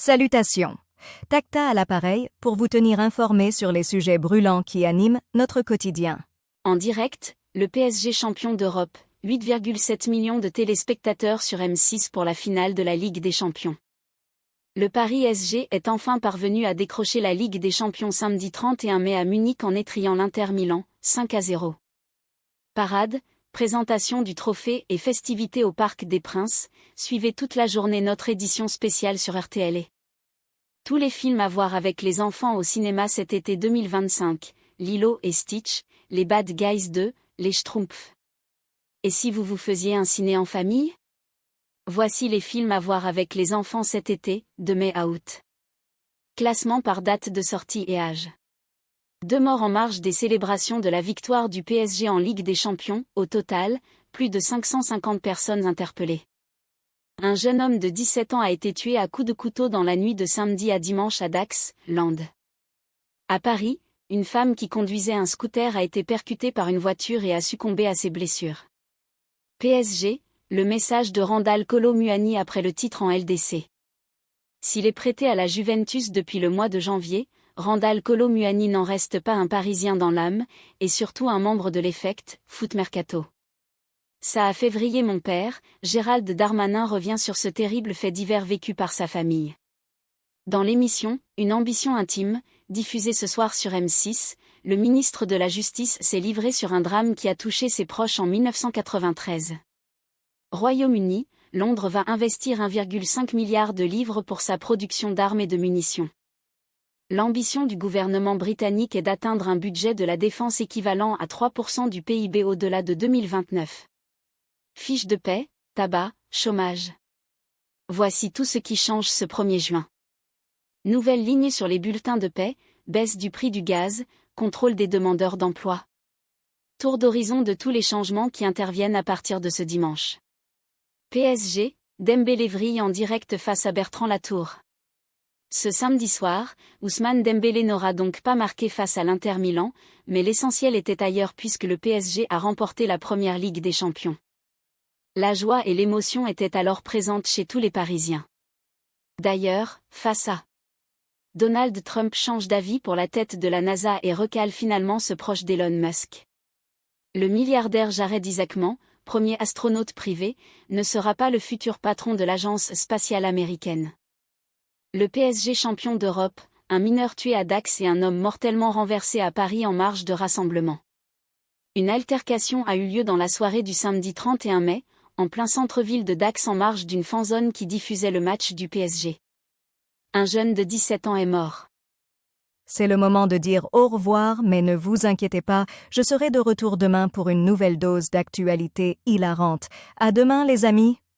Salutations. Tacta à l'appareil pour vous tenir informé sur les sujets brûlants qui animent notre quotidien. En direct, le PSG champion d'Europe, 8,7 millions de téléspectateurs sur M6 pour la finale de la Ligue des Champions. Le Paris SG est enfin parvenu à décrocher la Ligue des Champions samedi 31 mai à Munich en étrillant l'Inter Milan, 5-0. Parade, présentation du trophée et festivités au Parc des Princes, suivez toute la journée notre édition spéciale sur RTL. Tous les films à voir avec les enfants au cinéma cet été 2025, Lilo et Stitch, les Bad Guys 2, les Schtroumpfs. Et si vous faisiez un ciné en famille ? Voici les films à voir avec les enfants cet été, de mai à août. Classement par date de sortie et âge. 2 morts en marge des célébrations de la victoire du PSG en Ligue des Champions, au total, plus de 550 personnes interpellées. Un jeune homme de 17 ans a été tué à coups de couteau dans la nuit de samedi à dimanche à Dax, Landes. À Paris, une femme qui conduisait un scooter a été percutée par une voiture et a succombé à ses blessures. PSG, le message de Randal Kolo Muani après le titre en LDC. S'il est prêté à la Juventus depuis le mois de janvier, Randal Kolo Muani n'en reste pas un Parisien dans l'âme, et surtout un membre de l'Effect, Foot Mercato. Ça a fait vriller mon père, Gérald Darmanin revient sur ce terrible fait divers vécu par sa famille. Dans l'émission « Une ambition intime », diffusée ce soir sur M6, le ministre de la Justice s'est livré sur un drame qui a touché ses proches en 1993. Royaume-Uni, Londres va investir 1,5 milliard de livres pour sa production d'armes et de munitions. L'ambition du gouvernement britannique est d'atteindre un budget de la défense équivalent à 3% du PIB au-delà de 2029. Fiche de paie, tabac, chômage. Voici tout ce qui change ce 1er juin. Nouvelle ligne sur les bulletins de paie, baisse du prix du gaz, contrôle des demandeurs d'emploi. Tour d'horizon de tous les changements qui interviennent à partir de ce dimanche. PSG, Dembélé vrille en direct face à Bertrand Latour. Ce samedi soir, Ousmane Dembélé n'aura donc pas marqué face à l'Inter Milan, mais l'essentiel était ailleurs puisque le PSG a remporté la première Ligue des Champions. La joie et l'émotion étaient alors présentes chez tous les Parisiens. D'ailleurs, face à Donald Trump change d'avis pour la tête de la NASA et recale finalement ce proche d'Elon Musk. Le milliardaire Jared Isaacman, premier astronaute privé, ne sera pas le futur patron de l'agence spatiale américaine. Le PSG champion d'Europe, un mineur tué à Dax et un homme mortellement renversé à Paris en marge de rassemblement. Une altercation a eu lieu dans la soirée du samedi 31 mai, en plein centre-ville de Dax en marge d'une fanzone qui diffusait le match du PSG. Un jeune de 17 ans est mort. C'est le moment de dire au revoir, mais ne vous inquiétez pas, je serai de retour demain pour une nouvelle dose d'actualité hilarante. À demain les amis!